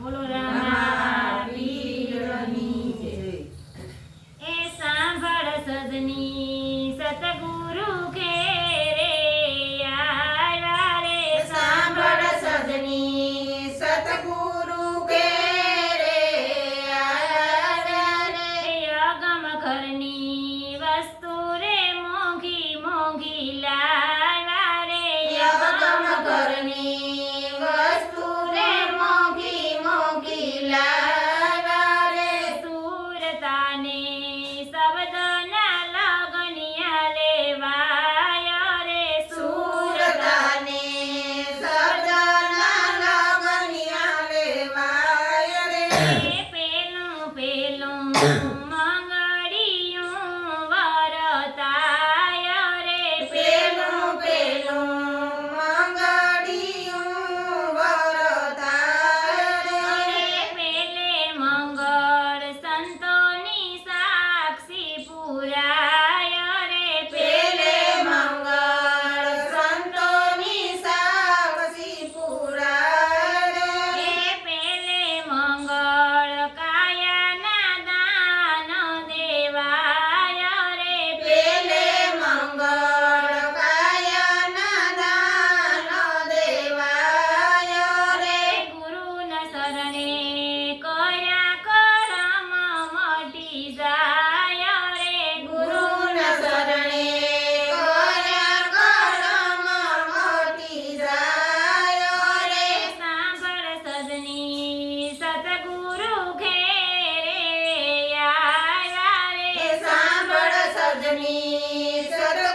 બોલો રામાપીરની જય। એ સાંભળ સજની સતગુરુ ઘેરે આવ્યા રે, સાંભળ સજની સતગુરુ ઘેરે આવ્યા રે। અગમ ઘરની વસ્તુ રે મોંઘી મોંઘી લાવ્યા રે, અગમ ઘરની વસ્તુ રે મોંઘી મોંઘી લાવ્યા રે। સુરતાને શબ્દના લગનિયા લેવાયા રે, સુરતાને સર્જના લગનિયા લેવાય રે। પેલું પેલું મંગળિયું વરતાય રે, પેલું પેલું મંગળિયું વરતાય રે। પેલે મંગળ સંતોની સાક્ષી પુરાય રે, પેલે મંગળ સંતોની સાક્ષી પુરાય રે। પેલે મંગળ કાયાના દાન દેવાય રે, પેલે મંગળ કાયાના દાન દેવાય રે। ગુરુના શરણે કયા કરમ મટી જાય રે, ગુરુના શરણે કયા કરમ મટી જાય રે। સાંભળ સજની સતગુરુ ઘેરે આવ્યા રે, સાંભળ સજની સત